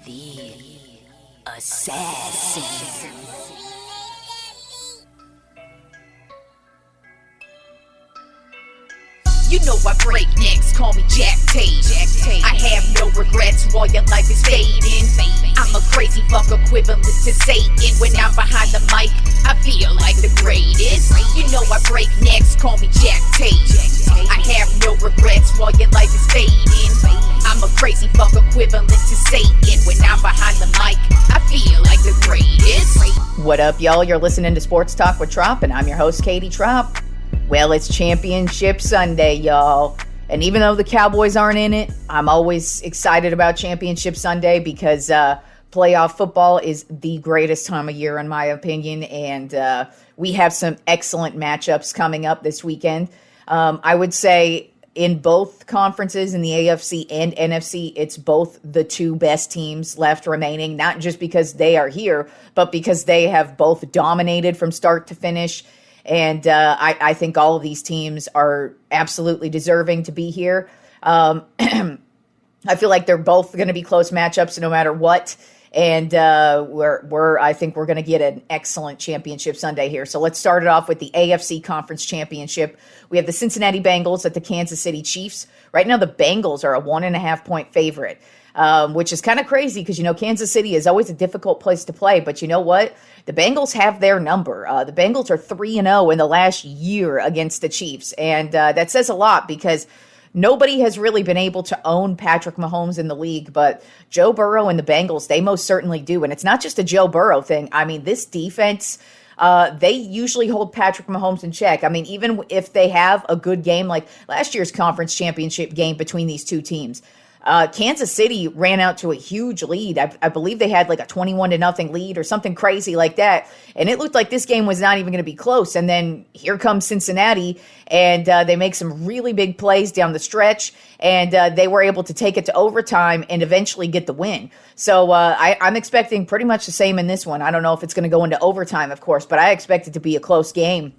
The assassin. You know I break necks, call me Jack Tate. I have no regrets while your life is fading. I'm a crazy fuck equivalent to Satan. When I'm behind the mic, I feel like the greatest. You know I break necks, call me Jack Tate. I have no regrets while your life is fading. I'm a crazy fuck equivalent to Satan. When I'm behind the mic, I feel like the greatest. What up, y'all? You're listening to Sports Talk with Tropp, and I'm your host, Katie Tropp. Well, it's Championship Sunday, y'all. And even though the Cowboys aren't in it, I'm always excited about Championship Sunday because playoff football is the greatest time of year, in my opinion. And we have some excellent matchups coming up this weekend. I would say in both conferences, in the AFC and NFC, it's both the two best teams left remaining, not just because they are here, but because they have both dominated from start to finish. And I think all of these teams are absolutely deserving to be here. I feel like they're both going to be close matchups no matter what. And I think we're going to get an excellent Championship Sunday here. So let's start it off with the AFC Conference Championship. We have the Cincinnati Bengals at the Kansas City Chiefs. Right now, the Bengals are a 1.5-point favorite, which is kind of crazy because, Kansas City is always a difficult place to play. But you know what? The Bengals have their number. The Bengals are 3-0 in the last year against the Chiefs. And that says a lot because nobody has really been able to own Patrick Mahomes in the league, but Joe Burrow and the Bengals, they most certainly do. And it's not just a Joe Burrow thing. I mean, this defense, they usually hold Patrick Mahomes in check. I mean, even if they have a good game, like last year's conference championship game between these two teams, Kansas City ran out to a huge lead. I believe they had like a 21-0 lead or something crazy like that. And it looked like this game was not even going to be close. And then here comes Cincinnati, and they make some really big plays down the stretch. And they were able to take it to overtime and eventually get the win. So I'm expecting pretty much the same in this one. I don't know if it's going to go into overtime, of course, but I expect it to be a close game.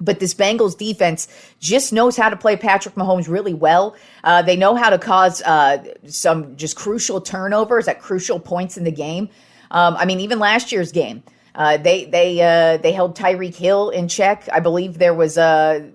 But this Bengals defense just knows how to play Patrick Mahomes really well. They know how to cause some just crucial turnovers at crucial points in the game. I mean, even last year's game, they held Tyreek Hill in check. I believe there was a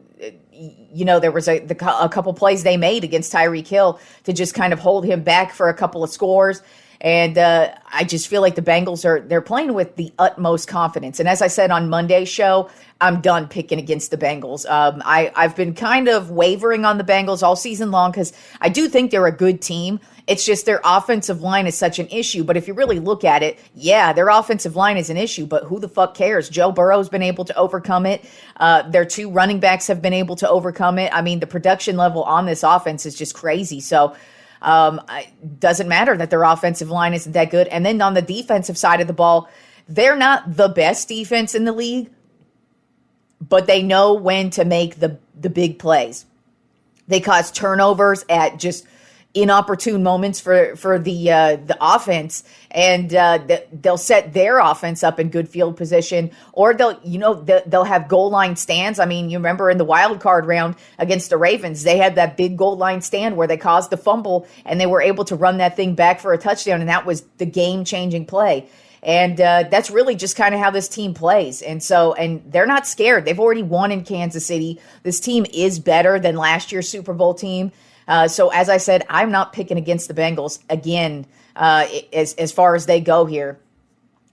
couple plays they made against Tyreek Hill to just kind of hold him back for a couple of scores. And I just feel like the Bengals they're playing with the utmost confidence. And as I said on Monday's show, I'm done picking against the Bengals. I've been kind of wavering on the Bengals all season long because I do think they're a good team. It's just their offensive line is such an issue. But if you really look at it, yeah, their offensive line is an issue, but who the fuck cares? Joe Burrow's been able to overcome it. Their two running backs have been able to overcome it. I mean, the production level on this offense is just crazy. So it doesn't matter that their offensive line isn't that good. And then on the defensive side of the ball, they're not the best defense in the league, but they know when to make the big plays. They cause turnovers at just inopportune moments for the offense, and they'll set their offense up in good field position, or they'll have goal line stands. I mean, you remember in the wild card round against the Ravens, they had that big goal line stand where they caused the fumble and they were able to run that thing back for a touchdown, and that was the game-changing play. And that's really just kind of how this team plays. And they're not scared. They've already won in Kansas City. This team is better than last year's Super Bowl team. So as I said, I'm not picking against the Bengals again as far as they go here.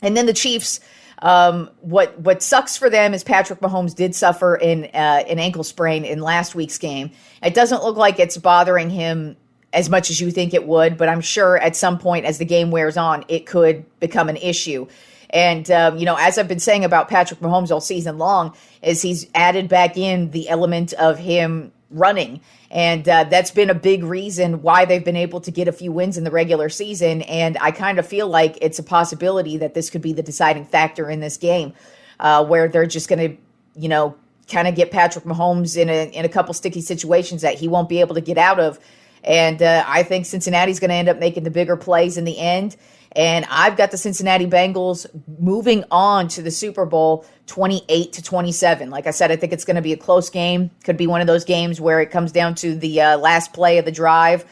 And then the Chiefs, what sucks for them is Patrick Mahomes did suffer an ankle sprain in last week's game. It doesn't look like it's bothering him as much as you think it would, but I'm sure at some point as the game wears on, it could become an issue. And, as I've been saying about Patrick Mahomes all season long, is he's added back in the element of him running. And that's been a big reason why they've been able to get a few wins in the regular season. And I kind of feel like it's a possibility that this could be the deciding factor in this game, where they're just going to, kind of get Patrick Mahomes in a couple sticky situations that he won't be able to get out of. And I think Cincinnati's going to end up making the bigger plays in the end. And I've got the Cincinnati Bengals moving on to the Super Bowl 28-27. Like I said, I think it's going to be a close game. Could be one of those games where it comes down to the last play of the drive.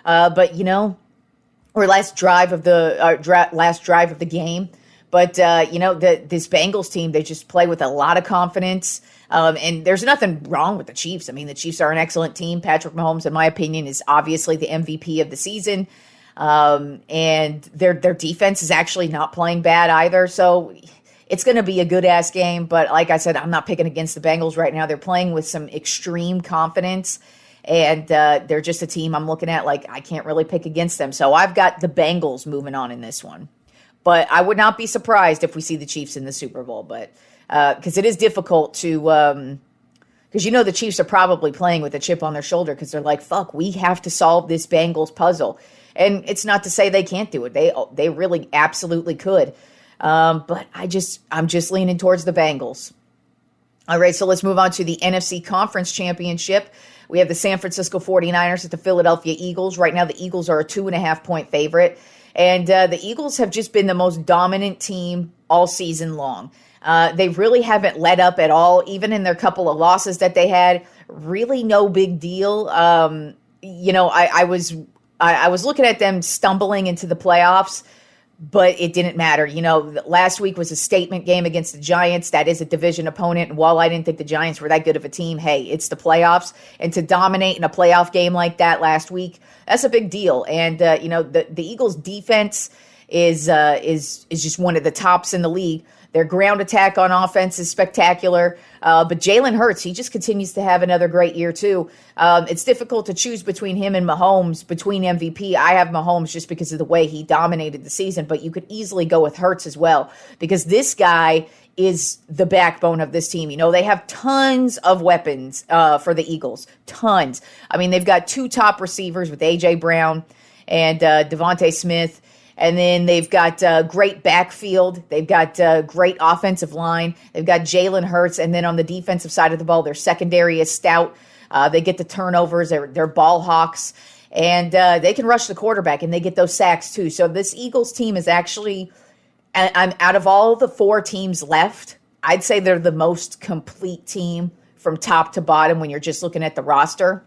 But or last drive of the last drive of the game. But this Bengals team, they just play with a lot of confidence. And there's nothing wrong with the Chiefs. I mean, the Chiefs are an excellent team. Patrick Mahomes, in my opinion, is obviously the MVP of the season. And their defense is actually not playing bad either. So it's going to be a good-ass game. But like I said, I'm not picking against the Bengals right now. They're playing with some extreme confidence. And they're just a team I'm looking at like I can't really pick against them. So I've got the Bengals moving on in this one. But I would not be surprised if we see the Chiefs in the Super Bowl. But because it is difficult to because the Chiefs are probably playing with a chip on their shoulder because they're like, fuck, we have to solve this Bengals puzzle. And it's not to say they can't do it. They really absolutely could. But I'm just leaning towards the Bengals. All right, so let's move on to the NFC Conference Championship. We have the San Francisco 49ers at the Philadelphia Eagles. Right now, the Eagles are a 2.5-point favorite. And the Eagles have just been the most dominant team all season long. They really haven't let up at all, even in their couple of losses that they had. Really no big deal. I was looking at them stumbling into the playoffs, but it didn't matter. Last week was a statement game against the Giants. That is a division opponent. And while I didn't think the Giants were that good of a team, hey, it's the playoffs. And to dominate in a playoff game like that last week, that's a big deal. And, the Eagles' defense is just one of the tops in the league. Their ground attack on offense is spectacular. But Jalen Hurts, he just continues to have another great year, too. It's difficult to choose between him and Mahomes, between MVP. I have Mahomes just because of the way he dominated the season, but you could easily go with Hurts as well because this guy is the backbone of this team. They have tons of weapons for the Eagles, tons. I mean, they've got two top receivers with A.J. Brown and Devontae Smith. And then they've got great backfield. They've got great offensive line. They've got Jalen Hurts. And then on the defensive side of the ball, their secondary is stout. They get the turnovers. They're ball hawks. And they can rush the quarterback, and they get those sacks too. So this Eagles team is actually, I'm out of all the four teams left, I'd say they're the most complete team from top to bottom when you're just looking at the roster.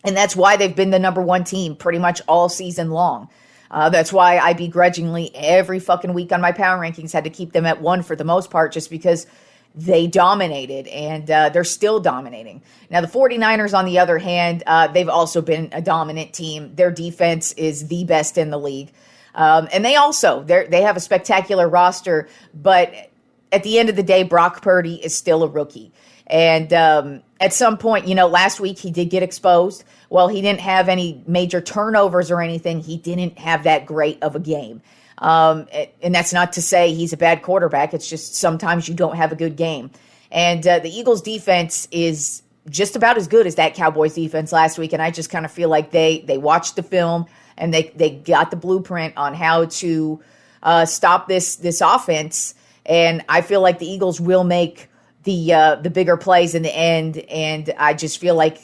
And that's why they've been the number one team pretty much all season long. That's why I begrudgingly every fucking week on my power rankings had to keep them at 1 for the most part, just because they dominated and they're still dominating. Now, the 49ers, on the other hand, they've also been a dominant team. Their defense is the best in the league. And they have a spectacular roster, but at the end of the day, Brock Purdy is still a rookie. And at some point, last week he did get exposed. Well, he didn't have any major turnovers or anything. He didn't have that great of a game. And that's not to say he's a bad quarterback. It's just sometimes you don't have a good game. And the Eagles' defense is just about as good as that Cowboys defense last week. And I just kind of feel like they watched the film and they got the blueprint on how to stop this offense. And I feel like the Eagles will make the bigger plays in the end. And I just feel like,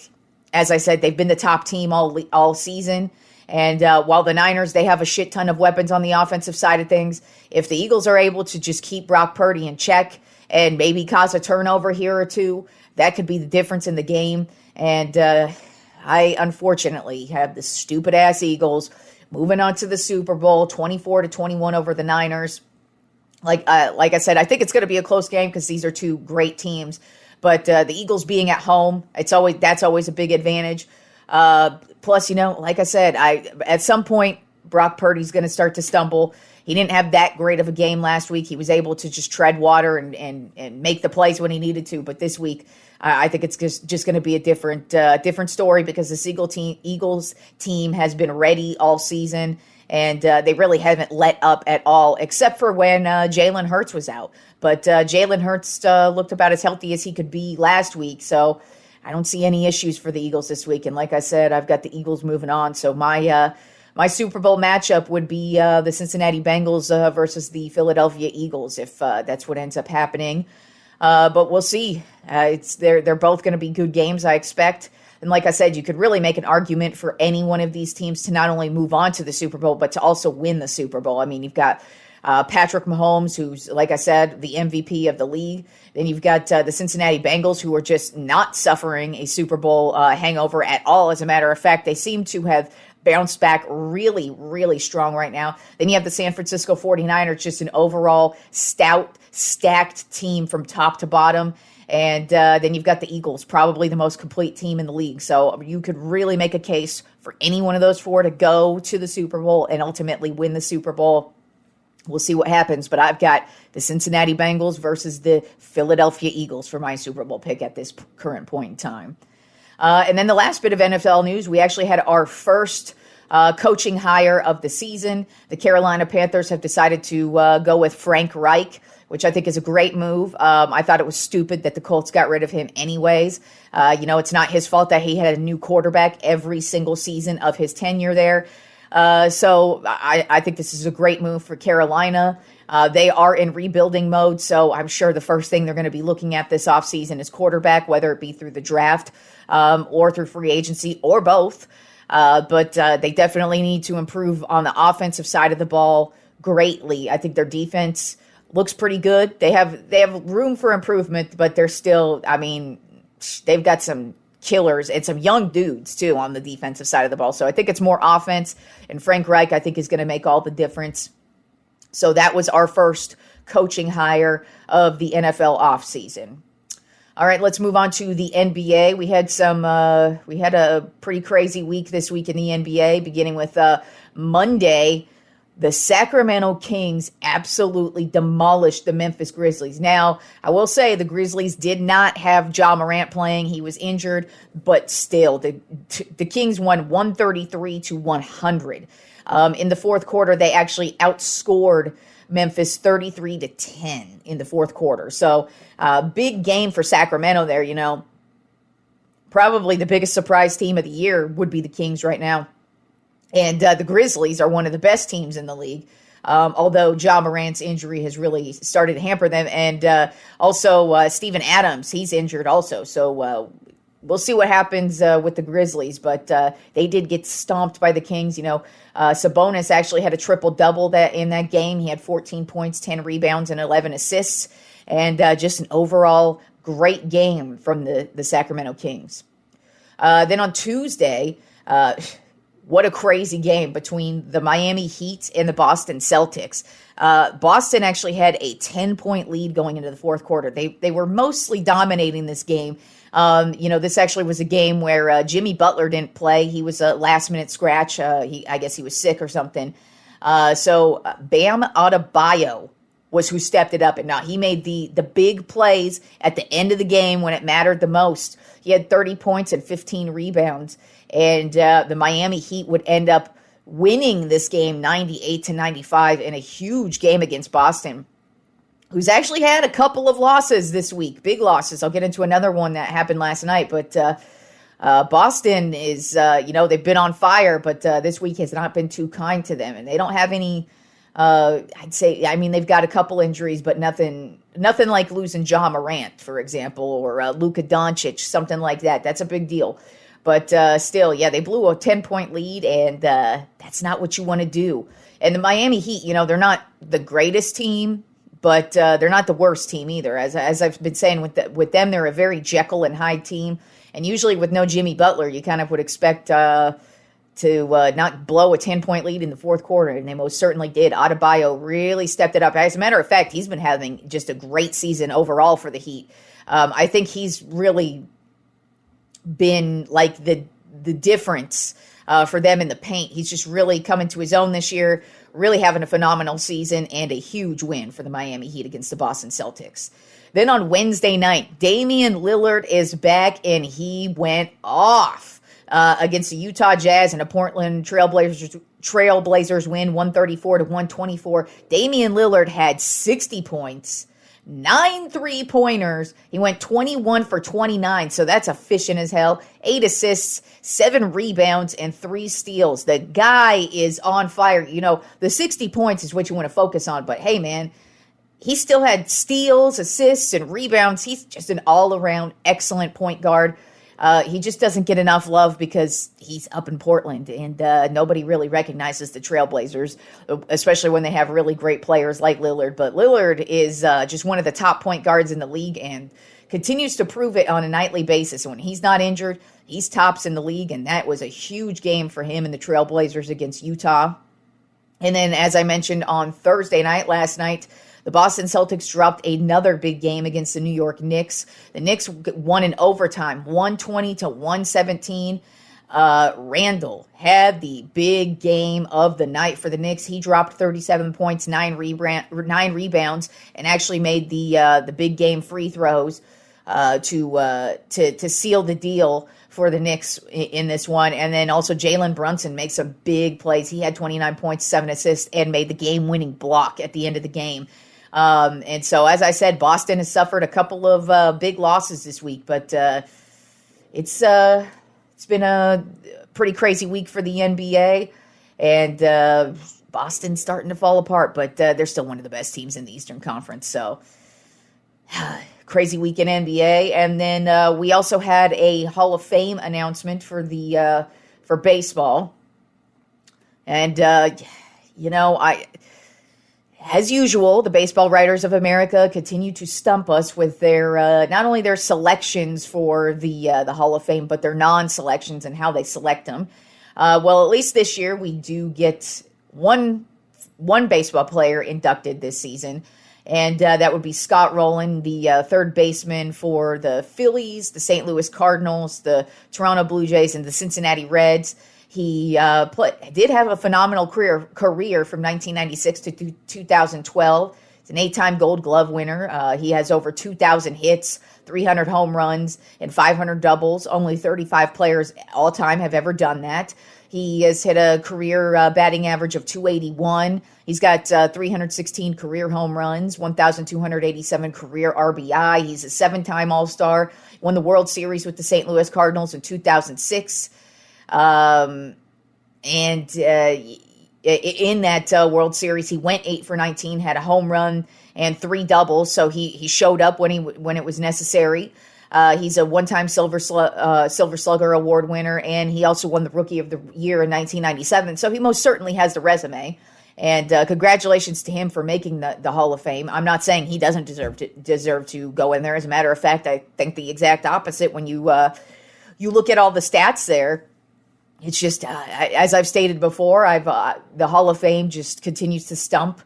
as I said, they've been the top team all season. And while the Niners, they have a shit ton of weapons on the offensive side of things, if the Eagles are able to just keep Brock Purdy in check and maybe cause a turnover here or two, that could be the difference in the game. And I unfortunately have the stupid-ass Eagles moving on to the Super Bowl, 24-21 over the Niners. Like I said, I think it's going to be a close game because these are two great teams. But the Eagles being at home, that's always a big advantage. Plus, like I said, at some point, Brock Purdy's going to start to stumble. He didn't have that great of a game last week. He was able to just tread water and make the plays when he needed to. But this week, I think it's just going to be a different story because this Eagles team has been ready all season. And they really haven't let up at all, except for when Jalen Hurts was out. But Jalen Hurts looked about as healthy as he could be last week. So I don't see any issues for the Eagles this week. And like I said, I've got the Eagles moving on. So my Super Bowl matchup would be the Cincinnati Bengals versus the Philadelphia Eagles, if that's what ends up happening. But we'll see. They're both going to be good games, I expect. And like I said, you could really make an argument for any one of these teams to not only move on to the Super Bowl, but to also win the Super Bowl. I mean, you've got Patrick Mahomes, who's, like I said, the MVP of the league. Then you've got the Cincinnati Bengals, who are just not suffering a Super Bowl hangover at all. As a matter of fact, they seem to have bounced back really, really strong right now. Then you have the San Francisco 49ers, just an overall stout, stacked team from top to bottom. And then you've got the Eagles, probably the most complete team in the league. So you could really make a case for any one of those four to go to the Super Bowl and ultimately win the Super Bowl. We'll see what happens, but I've got the Cincinnati Bengals versus the Philadelphia Eagles for my Super Bowl pick at this current point in time. And then the last bit of NFL news, we actually had our first coaching hire of the season. The Carolina Panthers have decided to go with Frank Reich, which I think is a great move. I thought it was stupid that the Colts got rid of him anyways. It's not his fault that he had a new quarterback every single season of his tenure there. So I think this is a great move for Carolina. They are in rebuilding mode, so I'm sure the first thing they're going to be looking at this offseason is quarterback, whether it be through the draft or through free agency or both. But they definitely need to improve on the offensive side of the ball greatly. I think their defense looks pretty good. They have room for improvement, but they're still, they've got some killers and some young dudes too on the defensive side of the ball. So I think it's more offense, and Frank Reich I think is going to make all the difference. So that was our first coaching hire of the NFL offseason. All right, let's move on to the NBA. We had a pretty crazy week this week in the NBA, beginning with Monday. The Sacramento Kings absolutely demolished the Memphis Grizzlies. Now, I will say the Grizzlies did not have Ja Morant playing. He was injured, but still, the Kings won 133-100. In the fourth quarter, they actually outscored Memphis 33-10 in the fourth quarter. So, big game for Sacramento there, Probably the biggest surprise team of the year would be the Kings right now. And the Grizzlies are one of the best teams in the league, although Ja Morant's injury has really started to hamper them. And also Steven Adams, he's injured also. So we'll see what happens with the Grizzlies. But they did get stomped by the Kings. Sabonis actually had a triple-double in that game. He had 14 points, 10 rebounds, and 11 assists. And just an overall great game from the Sacramento Kings. Then on Tuesday... what a crazy game between the Miami Heat and the Boston Celtics. Boston actually had a 10-point lead going into the fourth quarter. They were mostly dominating this game. This actually was a game where Jimmy Butler didn't play. He was a last-minute scratch. I guess he was sick or something. So Bam Adebayo was who stepped it up. And now he made the big plays at the end of the game when it mattered the most. He had 30 points and 15 rebounds. And the Miami Heat would end up winning this game 98-95 in a huge game against Boston, who's actually had a couple of losses this week, big losses. I'll get into another one that happened last night. But Boston is, they've been on fire, but this week has not been too kind to them. And they don't have any, they've got a couple injuries, but nothing like losing Ja Morant, for example, or Luka Doncic, something like that. That's a big deal. But still, they blew a 10-point lead, and that's not what you want to do. And the Miami Heat, they're not the greatest team, but they're not the worst team either. As I've been saying, with them, they're a very Jekyll and Hyde team. And usually with no Jimmy Butler, you kind of would expect to not blow a 10-point lead in the fourth quarter, and they most certainly did. Adebayo really stepped it up. As a matter of fact, he's been having just a great season overall for the Heat. I think he's really been like the difference for them in the paint. He's just really coming to his own this year, really having a phenomenal season, and a huge win for the Miami Heat against the Boston Celtics. Then on Wednesday night, Damian Lillard is back, and he went off against the Utah Jazz and a Portland Trailblazers win 134-124. Damian Lillard had 60 points, 9 3-pointers. He went 21 for 29, so that's efficient as hell. 8 assists, 7 rebounds, and 3 steals. The guy is on fire. The 60 points is what you want to focus on, but hey, man, he still had steals, assists, and rebounds. He's just an all-around excellent point guard. He just doesn't get enough love because he's up in Portland, and nobody really recognizes the Trailblazers, especially when they have really great players like Lillard. But Lillard is just one of the top point guards in the league, and continues to prove it on a nightly basis. When he's not injured, he's tops in the league, and that was a huge game for him and the Trailblazers against Utah. And then, as I mentioned on Thursday night, last night, the Boston Celtics dropped another big game against the New York Knicks. The Knicks won in overtime, 120-117. Randall had the big game of the night for the Knicks. He dropped 37 points, 9 rebounds, and actually made the big game free throws to seal the deal for the Knicks in this one. And then also Jalen Brunson makes some big plays. He had 29 points, 7 assists, and made the game-winning block at the end of the game. And so, as I said, Boston has suffered a couple of big losses this week, but it's been a pretty crazy week for the NBA, and Boston's starting to fall apart, but they're still one of the best teams in the Eastern Conference. So, crazy week in NBA. And then we also had a Hall of Fame announcement for baseball. And, as usual, the Baseball Writers of America continue to stump us with their not only their selections for the Hall of Fame, but their non-selections and how they select them. Well, at least this year we do get one baseball player inducted this season, and that would be Scott Rolen, the third baseman for the Phillies, the St. Louis Cardinals, the Toronto Blue Jays, and the Cincinnati Reds. He did have a phenomenal career from 1996 to 2012. He's an 8-time Gold Glove winner. He has over 2,000 hits, 300 home runs, and 500 doubles. Only 35 players all time have ever done that. He has hit a career batting average of 281. He's got 316 career home runs, 1,287 career RBI. He's a 7-time All-Star. Won the World Series with the St. Louis Cardinals in 2006. In that World Series, he went 8 for 19, had a home run and 3 doubles. So he showed up when it was necessary. He's a 1-time Silver Slugger Award winner, and he also won the Rookie of the Year in 1997. So he most certainly has the resume. And congratulations to him for making the Hall of Fame. I'm not saying he doesn't deserve to go in there. As a matter of fact, I think the exact opposite. When you look at all the stats there, it's just as I've stated before, the Hall of Fame just continues to stump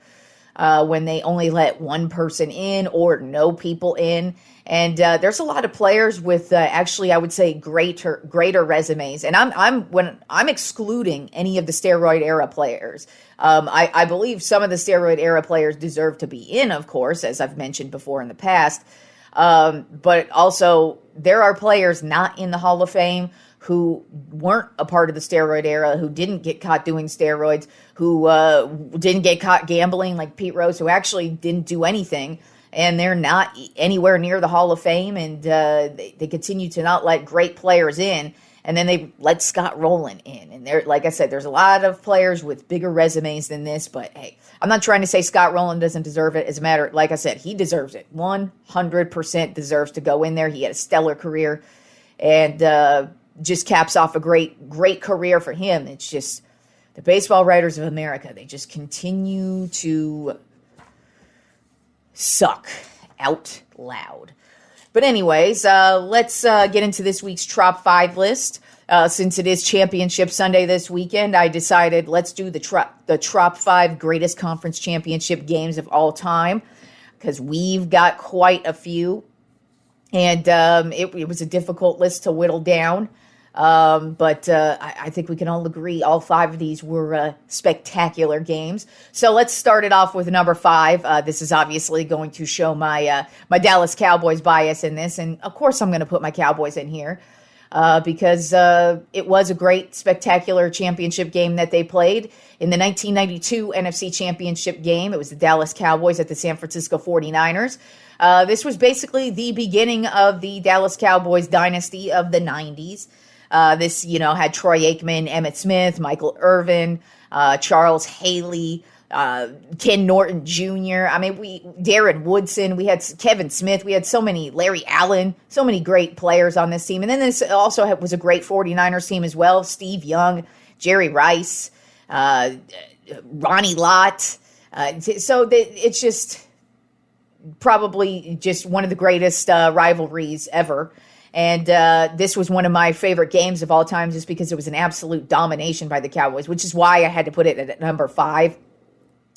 when they only let one person in or no people in. And there's a lot of players with actually, I would say, greater resumes. And I'm excluding any of the steroid era players. I believe some of the steroid era players deserve to be in, of course, as I've mentioned before in the past. But also there are players not in the Hall of Fame who weren't a part of the steroid era, who didn't get caught doing steroids, who didn't get caught gambling like Pete Rose, who actually didn't do anything, and they're not anywhere near the Hall of Fame, and they continue to not let great players in, and then they let Scott Rolen in. And there, like I said, there's a lot of players with bigger resumes than this, but hey, I'm not trying to say Scott Rolen doesn't deserve it. As a matter, like I said, he deserves it. 100% deserves to go in there. He had a stellar career, and just caps off a great career for him. It's just the Baseball Writers of America. They just continue to suck out loud. But anyways, let's get into this week's Trop 5 list. Since it is Championship Sunday this weekend, I decided let's do the Trop 5 greatest conference championship games of all time, because we've got quite a few. And it was a difficult list to whittle down. But I think we can all agree all 5 of these were spectacular games. So let's start it off with number 5. This is obviously going to show my Dallas Cowboys bias in this. And of course I'm going to put my Cowboys in here because it was a great, spectacular championship game that they played. In the 1992 NFC Championship game, it was the Dallas Cowboys at the San Francisco 49ers. This was basically the beginning of the Dallas Cowboys dynasty of the 90s. This, had Troy Aikman, Emmitt Smith, Michael Irvin, Charles Haley, Ken Norton Jr. Darren Woodson, we had Kevin Smith, we had so many, Larry Allen, so many great players on this team. And then this also was a great 49ers team as well. Steve Young, Jerry Rice, Ronnie Lott. It's just probably just one of the greatest rivalries ever. And this was one of my favorite games of all time just because it was an absolute domination by the Cowboys, which is why I had to put it at number 5,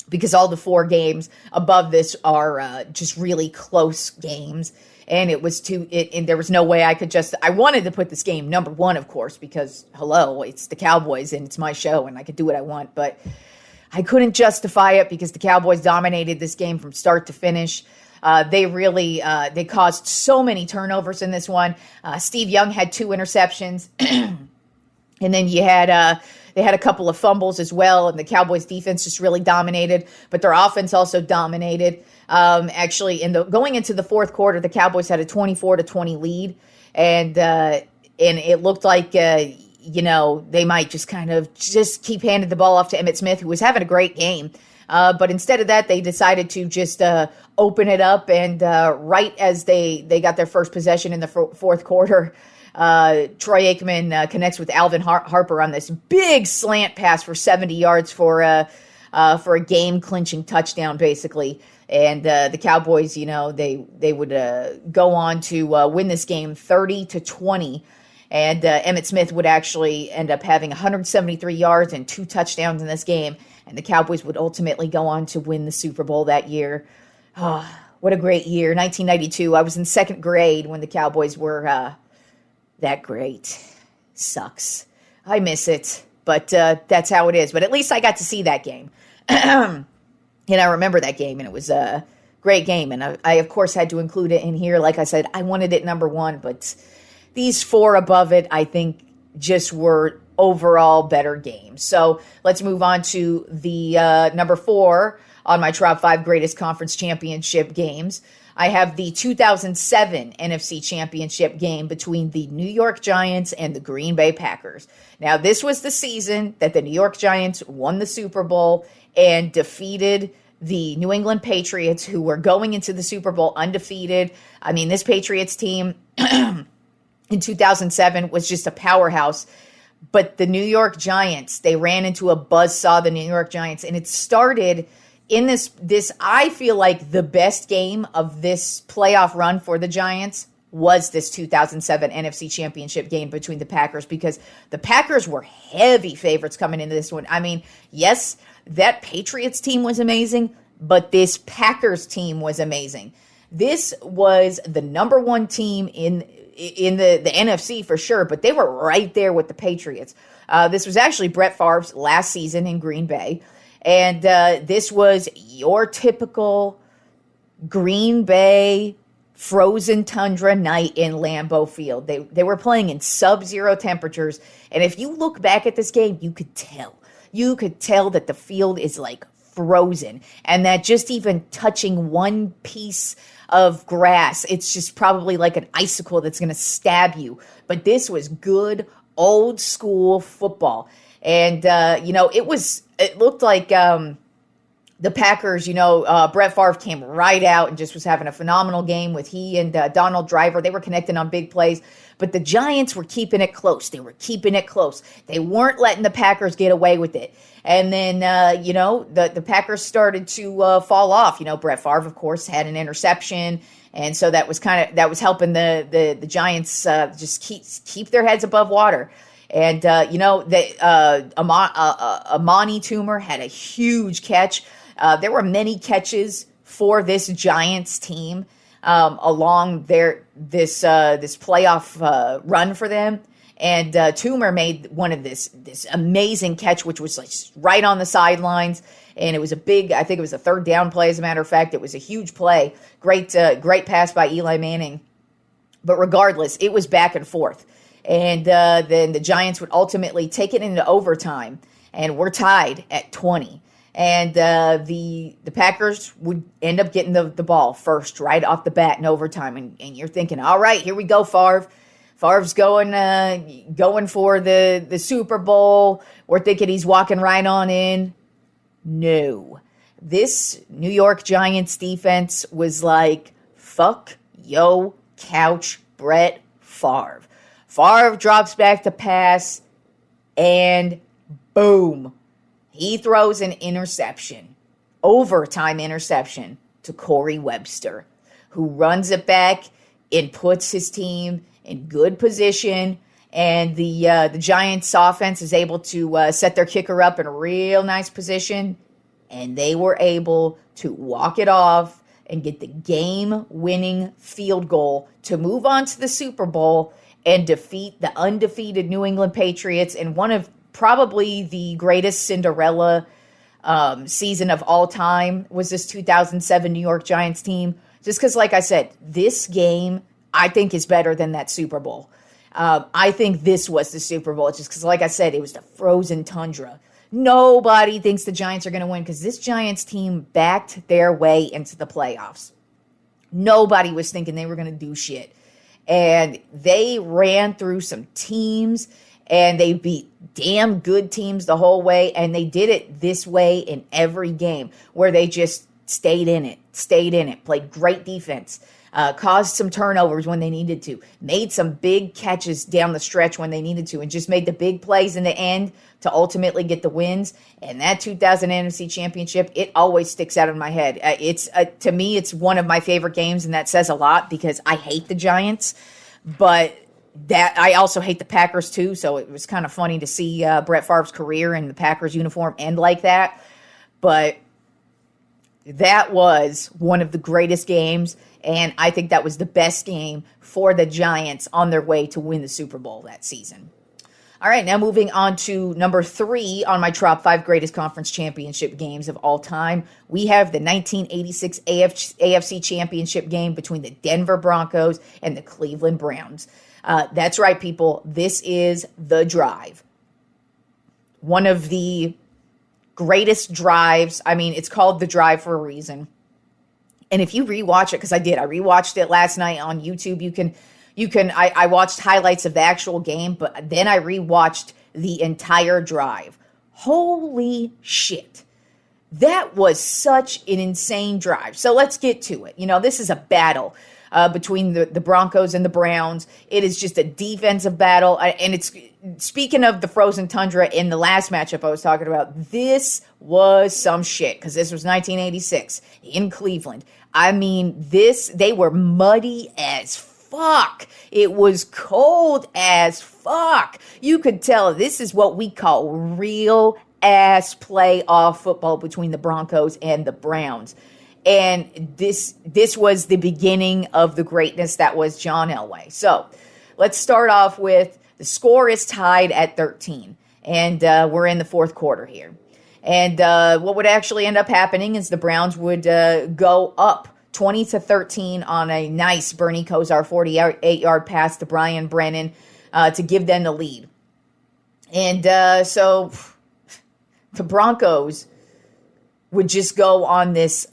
because all the 4 games above this are just really close games. And it was and there was no way I could I wanted to put this game number 1, of course, because hello, it's the Cowboys and it's my show and I could do what I want. But I couldn't justify it because the Cowboys dominated this game from start to finish. They caused so many turnovers in this one. Steve Young had 2 interceptions. And then they had a couple of fumbles as well, and the Cowboys defense just really dominated, but their offense also dominated. Actually, going into the fourth quarter, the Cowboys had a 24-20 lead, and it looked like they might just keep handing the ball off to Emmitt Smith, who was having a great game. But instead of that, they decided to just open it up, and right as they got their first possession in the fourth quarter, Troy Aikman connects with Alvin Harper on this big slant pass for 70 yards for a game-clinching touchdown, basically. And the Cowboys, they would go on to win this game 30-20. And Emmitt Smith would actually end up having 173 yards and 2 touchdowns in this game. And the Cowboys would ultimately go on to win the Super Bowl that year. Oh, what a great year. 1992. I was in 2nd grade when the Cowboys were that great. Sucks. I miss it. But that's how it is. But at least I got to see that game. And I remember that game, and it was a great game. And I, of course, had to include it in here. Like I said, I wanted it number 1, but these 4 above it, I think, just were overall better games. So let's move on to the number 4 on my top 5 greatest conference championship games. I have the 2007 NFC Championship game between the New York Giants and the Green Bay Packers. Now, this was the season that the New York Giants won the Super Bowl and defeated the New England Patriots, who were going into the Super Bowl undefeated. I mean, this Patriots team in 2007 was just a powerhouse. But the New York Giants, they ran into a buzzsaw, the New York Giants, and it started in this, I feel like the best game of this playoff run for the Giants was this 2007 NFC Championship game between the Packers, because the Packers were heavy favorites coming into this one. I mean, yes, that Patriots team was amazing, but this Packers team was amazing. This was the number 1 team in the NFC for sure, but they were right there with the Patriots. This was actually Brett Favre's last season in Green Bay. And this was your typical Green Bay frozen tundra night in Lambeau Field. They were playing in sub-zero temperatures. And if you look back at this game, you could tell. You could tell that the field is like frozen. And that just even touching one piece of grass, it's just probably like an icicle that's going to stab you. But this was good old school football. And, it looked like the Packers, Brett Favre came right out and just was having a phenomenal game with he and Donald Driver. They were connecting on big plays. But the Giants were keeping it close. They were keeping it close. They weren't letting the Packers get away with it. And then, the Packers started to fall off. Brett Favre, of course, had an interception. And so that was helping the Giants just keep their heads above water. And, Amani Toomer had a huge catch. There were many catches for this Giants team along this playoff run for them. And Toomer made one of this amazing catch, which was like right on the sidelines. And it was I think it was a 3rd down play, as a matter of fact. It was a huge play. Great pass by Eli Manning. But regardless, it was back and forth. And then the Giants would ultimately take it into overtime, and we're tied at 20. And the Packers would end up getting the ball first right off the bat in overtime. And you're thinking, all right, here we go, Favre. Favre's going for the Super Bowl. We're thinking he's walking right on in. No. This New York Giants defense was like, fuck yo couch Brett Favre. Favre drops back to pass, and boom, he throws an interception, overtime interception, to Corey Webster, who runs it back and puts his team in good position. And the Giants offense is able to set their kicker up in a real nice position. And they were able to walk it off and get the game-winning field goal to move on to the Super Bowl and defeat the undefeated New England Patriots in one of probably the greatest Cinderella season of all time was this 2007 New York Giants team. Just because, like I said, this game, I think, is better than that Super Bowl. I think this was the Super Bowl just because, like I said, it was the frozen tundra. Nobody thinks the Giants are going to win because this Giants team backed their way into the playoffs. Nobody was thinking they were going to do shit. And they ran through some teams, and they beat damn good teams the whole way. And they did it this way in every game where they just stayed in it, played great defense, caused some turnovers when they needed to, made some big catches down the stretch when they needed to, and just made the big plays in the end to ultimately get the wins. And that 2000 NFC Championship, it always sticks out in my head. To me, it's one of my favorite games, and that says a lot because I hate the Giants, but that I also hate the Packers too. So it was kind of funny to see Brett Favre's career in the Packers uniform end like that. But that was one of the greatest games, and I think that was the best game for the Giants on their way to win the Super Bowl that season. All right, now moving on to number 3 on my top 5 greatest conference championship games of all time. We have the 1986 AFC Championship game between the Denver Broncos and the Cleveland Browns. That's right, people. This is The Drive. One of the greatest drives. I mean, it's called The Drive for a reason. And if you rewatch it, because I did, I rewatched it last night on YouTube. I watched highlights of the actual game, but then I rewatched the entire drive. Holy shit. That was such an insane drive. So let's get to it. This is a battle between the Broncos and the Browns. It is just a defensive battle. And it's, speaking of the frozen tundra in the last matchup I was talking about, this was some shit because this was 1986 in Cleveland. I mean, they were muddy as fuck. It was cold as fuck. You could tell this is what we call real ass playoff football between the Broncos and the Browns. And this was the beginning of the greatness that was John Elway. So let's start off with the score is tied at 13. And we're in the fourth quarter here. And what would actually end up happening is the Browns would go up 20-13 on a nice Bernie Kosar 48-yard pass to Brian Brennan to give them the lead. And so the Broncos would just go on this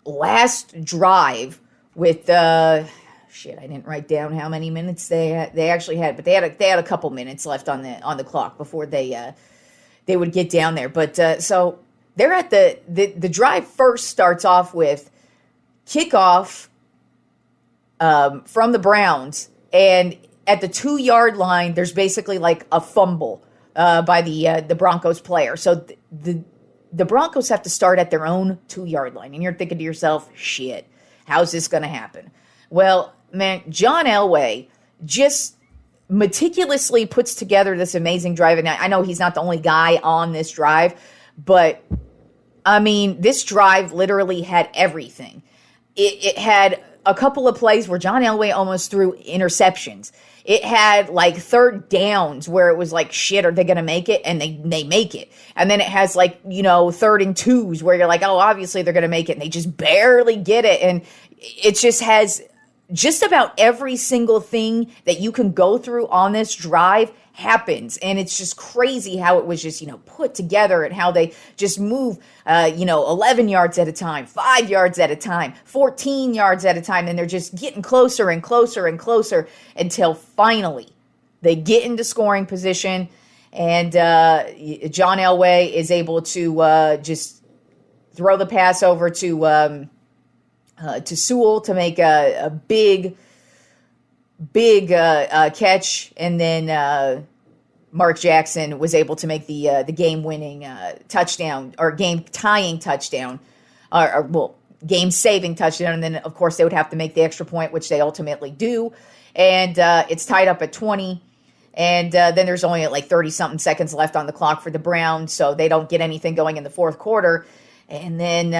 last drive with I didn't write down how many minutes they actually had, but they had a couple minutes left on the clock before they would get down there. But so they're at the drive first starts off with kickoff from the Browns, and at the 2-yard line there's basically like a fumble by the Broncos player. So the Broncos have to start at their own 2-yard line, and you're thinking to yourself, shit, how's this going to happen? Well, man, John Elway just meticulously puts together this amazing drive, and I know he's not the only guy on this drive, but I mean, this drive literally had everything. It had a couple of plays where John Elway almost threw interceptions. It had like third downs where it was like, shit, are they going to make it? And they make it. And then it has like, 3rd and 2s where you're like, oh, obviously they're going to make it. And they just barely get it. And it just has just about every single thing that you can go through on this drive happens. And it's just crazy how it was just, put together and how they just move, 11 yards at a time, 5 yards at a time, 14 yards at a time. And they're just getting closer and closer and closer until finally they get into scoring position. And John Elway is able to just throw the pass over to Sewell to make a big catch, and then Mark Jackson was able to make the game-winning touchdown or game-tying touchdown, or game-saving touchdown, and then, of course, they would have to make the extra point, which they ultimately do, and it's tied up at 20, and then there's only like 30-something seconds left on the clock for the Browns, so they don't get anything going in the fourth quarter, and then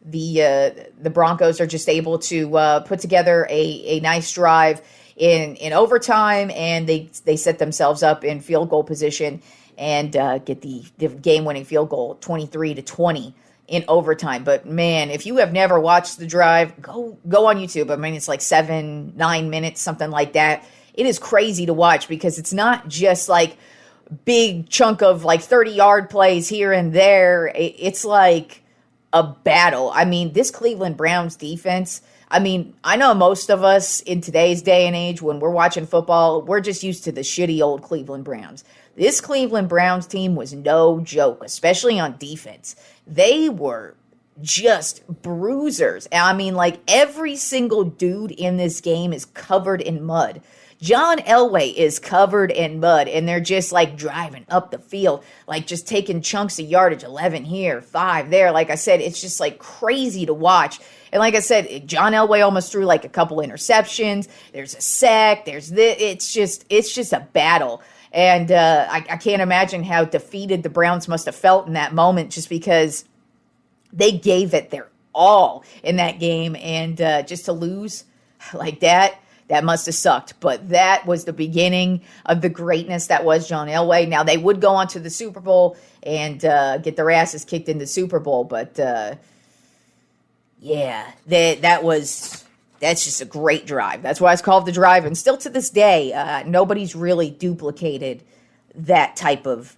the Broncos are just able to put together a nice drive in overtime, and they set themselves up in field goal position and get the game-winning field goal, 23-20 in overtime. But man, if you have never watched the drive, go on YouTube. I mean, it's like 7-9 minutes, something like that. It is crazy to watch because it's not just like big chunk of like 30-yard plays here and there. It's like a battle. I mean, this Cleveland Browns defense, I mean, I know most of us in today's day and age, when we're watching football, we're just used to the shitty old Cleveland Browns. This Cleveland Browns team was no joke, especially on defense. They were just bruisers. I mean, like every single dude in this game is covered in mud. John Elway is covered in mud, and they're just like driving up the field, like just taking chunks of yardage, 11 here, 5 there. Like I said, it's just like crazy to watch. And like I said, John Elway almost threw like a couple interceptions. There's a sack. There's this. It's just a battle. And I can't imagine how defeated the Browns must have felt in that moment, just because they gave it their all in that game. And just to lose like that must have sucked. But that was the beginning of the greatness that was John Elway. Now, they would go on to the Super Bowl and get their asses kicked in the Super Bowl. But, yeah, that's just a great drive. That's why it's called the drive. And still to this day, nobody's really duplicated that type of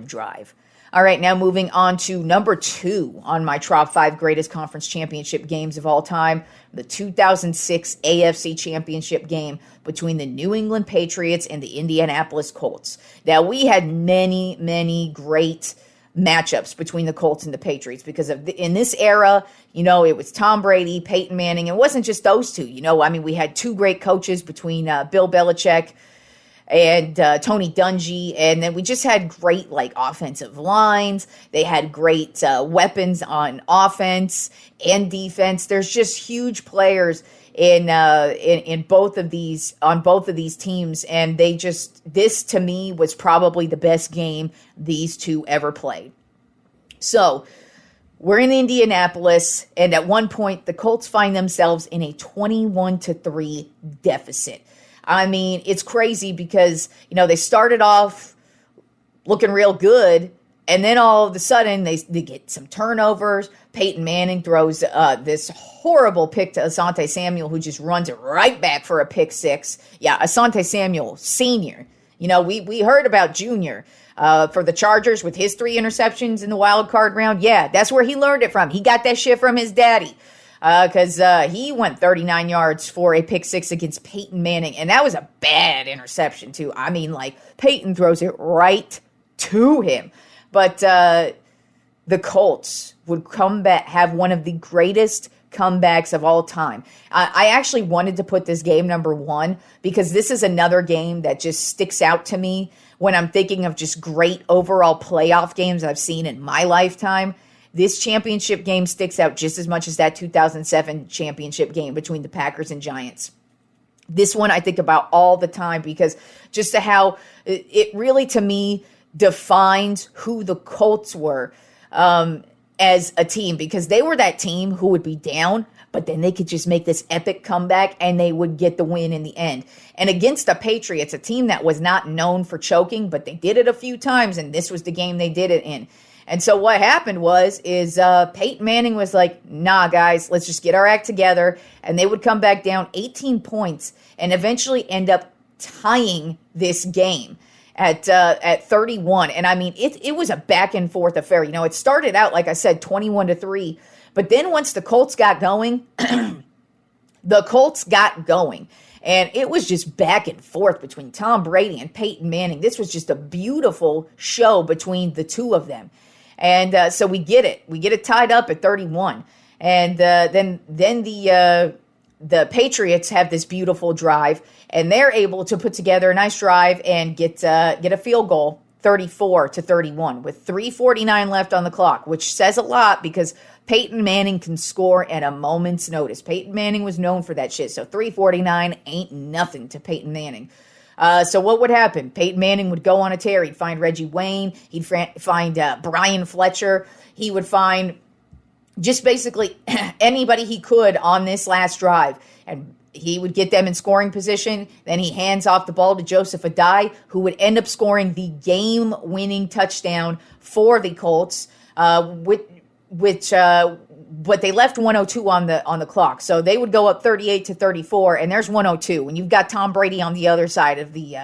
drive. All right, now moving on to number 2 on my top 5 greatest conference championship games of all time, the 2006 AFC Championship game between the New England Patriots and the Indianapolis Colts. Now, we had many, many great matchups between the Colts and the Patriots because in this era, you know, it was Tom Brady, Peyton Manning. It wasn't just those two. You know, I mean, we had 2 great coaches between Bill Belichick and Tony Dungy, and then we just had great like offensive lines. They had great weapons on offense and defense. There's just huge players in both of these teams, and this to me was probably the best game these two ever played. So we're in Indianapolis, and at one point the Colts find themselves in a 21-3 deficit. I mean, it's crazy because, you know, they started off looking real good, and then all of a sudden they get some turnovers. Peyton Manning throws this horrible pick to Asante Samuel, who just runs it right back for a pick 6. Yeah, Asante Samuel, senior. You know, we heard about junior for the Chargers with his 3 interceptions in the wild card round. Yeah, that's where he learned it from. He got that shit from his daddy. Because he went 39 yards for a pick 6 against Peyton Manning, and that was a bad interception, too. I mean, like, Peyton throws it right to him. But the Colts would come back, have one of the greatest comebacks of all time. I actually wanted to put this game number 1 because this is another game that just sticks out to me when I'm thinking of just great overall playoff games I've seen in my lifetime. This championship game sticks out just as much as that 2007 championship game between the Packers and Giants. This one I think about all the time because just to how it really, to me, defines who the Colts were as a team, because they were that team who would be down, but then they could just make this epic comeback and they would get the win in the end. And against the Patriots, a team that was not known for choking, but they did it a few times, and this was the game they did it in. And so what happened is Peyton Manning was like, nah, guys, let's just get our act together. And they would come back down 18 points and eventually end up tying this game at 31. And I mean, it was a back and forth affair. You know, it started out, like I said, 21-3. But then once the Colts got going, the Colts got going. And it was just back and forth between Tom Brady and Peyton Manning. This was just a beautiful show between the two of them. And so we get it. We get it tied up at 31. And then the Patriots have this beautiful drive, and they're able to put together a nice drive and get a field goal 34-31 with 3:49 left on the clock, which says a lot because Peyton Manning can score at a moment's notice. Peyton Manning was known for that shit, so 3:49 ain't nothing to Peyton Manning. So what would happen? Peyton Manning would go on a tear. He'd find Reggie Wayne. He'd find Brian Fletcher. He would find just basically anybody he could on this last drive. And he would get them in scoring position. Then he hands off the ball to Joseph Adai, who would end up scoring the game-winning touchdown for the Colts, but they left 102 on the clock. So they would go up 38-34, and there's 102. And you've got Tom Brady on the other side of the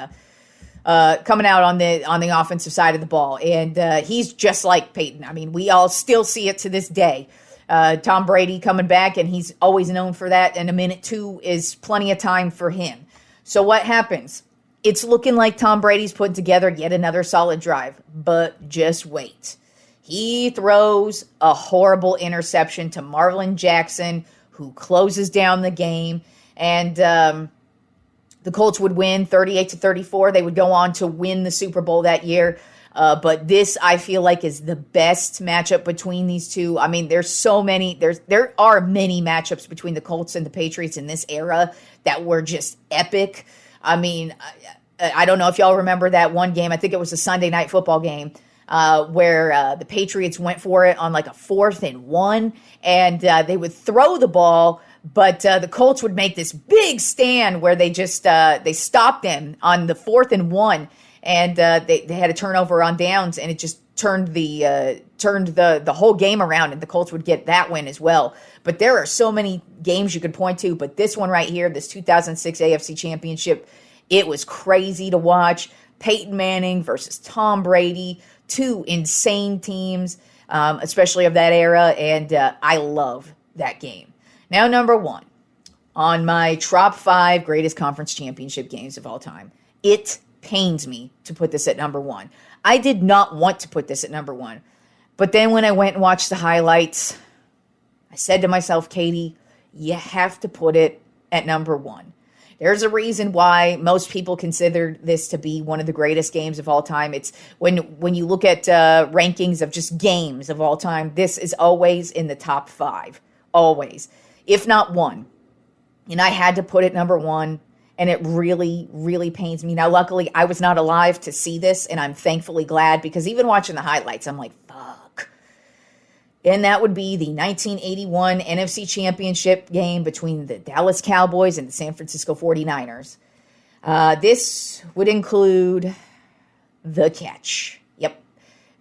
coming out on the offensive side of the ball, and he's just like Peyton. I mean, we all still see it to this day. Tom Brady coming back, and he's always known for that, and a minute two is plenty of time for him. So what happens? It's looking like Tom Brady's putting together yet another solid drive, but just wait. He throws a horrible interception to Marlon Jackson, who closes down the game, and the Colts would win 38-34. They would go on to win the Super Bowl that year. But this, I feel like, is the best matchup between these two. I mean, there are many matchups between the Colts and the Patriots in this era that were just epic. I mean, I don't know if y'all remember that one game. I think it was a Sunday night football game where the Patriots went for it on like a 4th and 1, and they would throw the ball, but the Colts would make this big stand where they just they stopped them on the 4th and 1. And they had a turnover on downs, and it just turned the whole game around, and the Colts would get that win as well. But there are so many games you could point to, but this one right here, this 2006 AFC Championship, it was crazy to watch. Peyton Manning versus Tom Brady, two insane teams, especially of that era, and I love that game. Now, number one, on my Tropp 5 greatest conference championship games of all time, it pains me to put this at number one. I did not want to put this at number one. But then when I went and watched the highlights, I said to myself, Katie, you have to put it at number one. There's a reason why most people consider this to be one of the greatest games of all time. It's when you look at rankings of just games of all time, this is always in the top 5. Always. If not one. And I had to put it number one. And it really, really pains me. Now, luckily, I was not alive to see this, and I'm thankfully glad, because even watching the highlights, I'm like, fuck. And that would be the 1981 NFC Championship game between the Dallas Cowboys and the San Francisco 49ers. This would include the catch. Yep,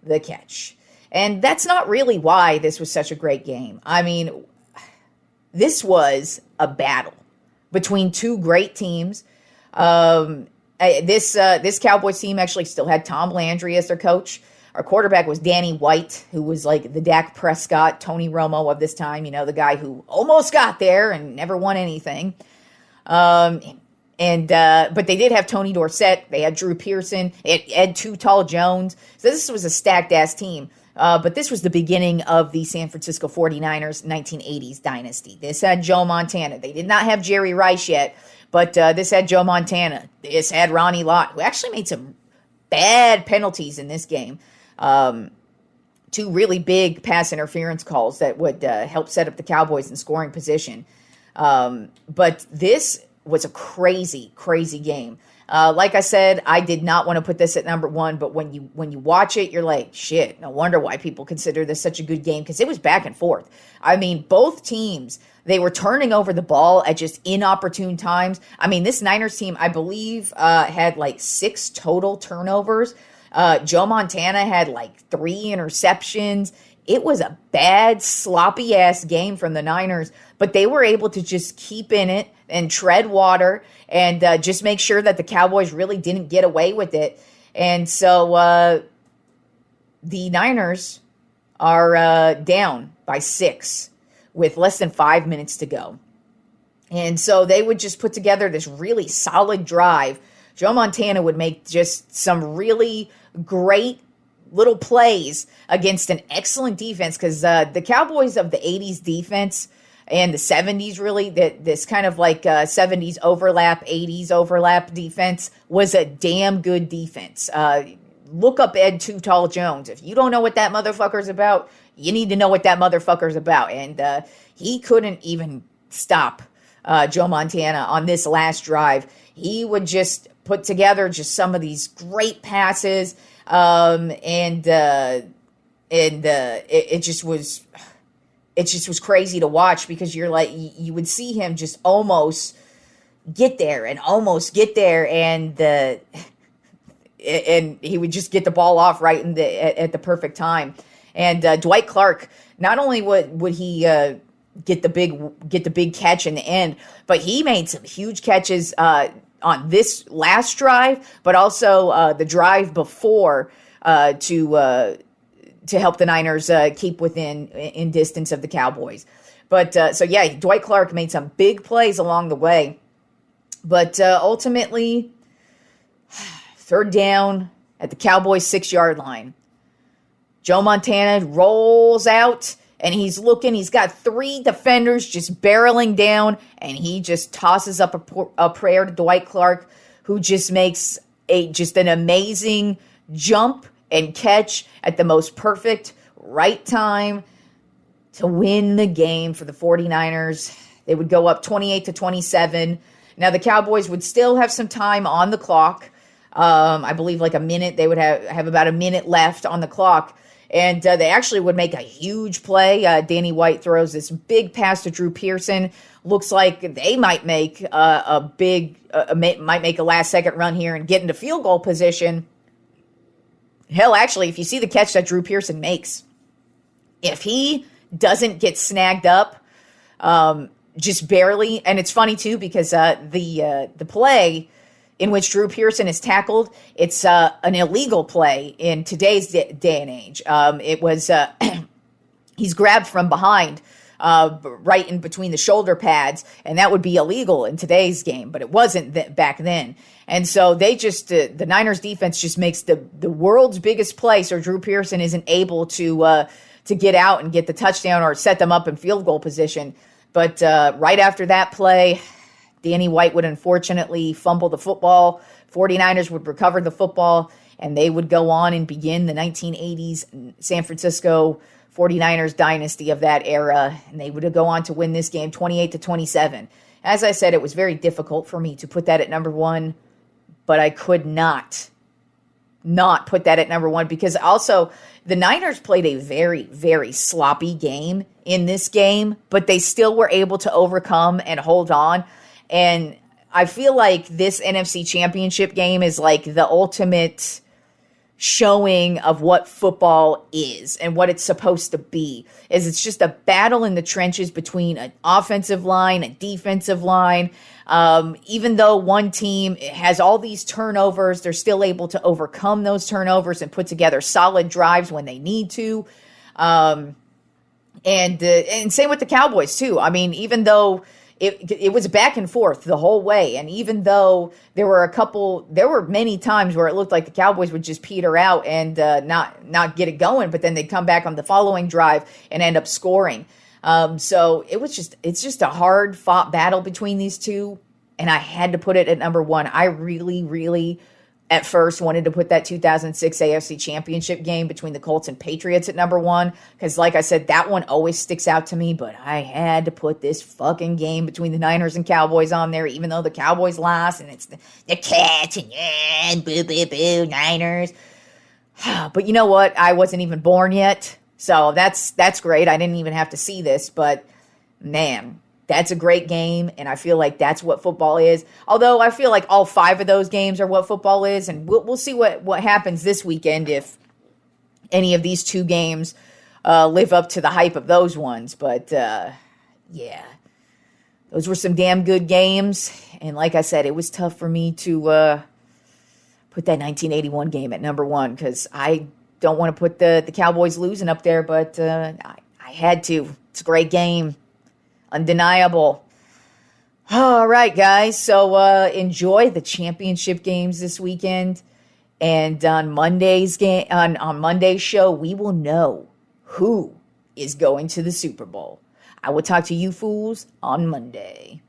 the catch. And that's not really why this was such a great game. I mean, this was a battle between two great teams. This Cowboys team actually still had Tom Landry as their coach. Our quarterback was Danny White, who was like the Dak Prescott, Tony Romo of this time, the guy who almost got there and never won anything. But they did have Tony Dorsett. They had Drew Pearson, Ed Too Tall Jones. So this was a stacked-ass team. But this was the beginning of the San Francisco 49ers 1980s dynasty. This had Joe Montana. They did not have Jerry Rice yet, but this had Joe Montana. This had Ronnie Lott, who actually made some bad penalties in this game. 2 really big pass interference calls that would help set up the Cowboys in scoring position. But this was a crazy, crazy game. Like I said, I did not want to put this at number one, but when you watch it, you're like, shit, no wonder why people consider this such a good game, because it was back and forth. I mean, both teams, they were turning over the ball at just inopportune times. I mean, this Niners team, I believe, had like 6 total turnovers. Joe Montana had like 3 interceptions. It was a bad, sloppy-ass game from the Niners, but they were able to just keep in it and tread water and just make sure that the Cowboys really didn't get away with it. And so the Niners are down by 6 with less than 5 minutes to go. And so they would just put together this really solid drive. Joe Montana would make just some really great little plays against an excellent defense, because the Cowboys of the 80s defense and the 70s, really, this kind of like 70s overlap, 80s overlap defense was a damn good defense. look up Ed Too Tall Jones. If you don't know what that motherfucker's about, you need to know what that motherfucker's about. And he couldn't even stop Joe Montana on this last drive. He would just put together just some of these great passes, it just was crazy to watch, because you're like, you would see him just almost get there, and he would just get the ball off right at the perfect time. And Dwight Clark, not only would he get the big catch in the end, but he made some huge catches on this last drive, but also the drive before to help the Niners keep in distance of the Cowboys. But so yeah, Dwight Clark made some big plays along the way. But ultimately, third down at the Cowboys 6-yard line. Joe Montana rolls out, and he's got 3 defenders just barreling down, and he just tosses up a prayer to Dwight Clark, who just makes an amazing jump and catch at the most perfect right time to win the game for the 49ers. They would go up 28-27. Now, the Cowboys would still have some time on the clock. I believe like a minute. They would have about a minute left on the clock. And they actually would make a huge play. Danny White throws this big pass to Drew Pearson. Looks like they might make a last-second run here and get into field goal position. Hell, actually, if you see the catch that Drew Pearson makes, if he doesn't get snagged up, just barely, and it's funny too, because the play in which Drew Pearson is tackled, it's an illegal play in today's day and age. It was he's grabbed from behind, right in between the shoulder pads, and that would be illegal in today's game, but it wasn't back then. And so they just the Niners defense just makes the world's biggest play, so Drew Pearson isn't able to get out and get the touchdown or set them up in field goal position. But right after that play, Danny White would unfortunately fumble the football. 49ers would recover the football, and they would go on and begin the 1980s San Francisco 49ers dynasty of that era, and they would go on to win this game 28-27. As I said, it was very difficult for me to put that at number 1, but I could not put that at number 1, because also the Niners played a very, very sloppy game in this game, but they still were able to overcome and hold on. And I feel like this NFC Championship game is like the ultimate showing of what football is and what it's supposed to be. It's just a battle in the trenches between an offensive line, a defensive line. Even though one team has all these turnovers, they're still able to overcome those turnovers and put together solid drives when they need to. And same with the Cowboys too. I mean, even though it was back and forth the whole way, and even though there were many times where it looked like the Cowboys would just peter out and not get it going, but then they'd come back on the following drive and end up scoring. So it's just a hard fought battle between these two, and I had to put it at number 1. I really, really at first wanted to put that 2006 AFC Championship game between the Colts and Patriots at number 1, because like I said, that one always sticks out to me, but I had to put this fucking game between the Niners and Cowboys on there, even though the Cowboys lost, and it's the Cats, and boo, boo, boo, Niners. But you know what? I wasn't even born yet, so that's great. I didn't even have to see this, but man, that's a great game, and I feel like that's what football is. Although I feel like all 5 of those games are what football is, and we'll see what happens this weekend if any of these 2 games live up to the hype of those ones. But yeah, those were some damn good games, and like I said, it was tough for me to put that 1981 game at number 1, because I don't want to put the Cowboys losing up there, but I had to. It's a great game. Undeniable. All right, guys. So enjoy the championship games this weekend, and on Monday's show, we will know who is going to the Super Bowl. I will talk to you fools on Monday.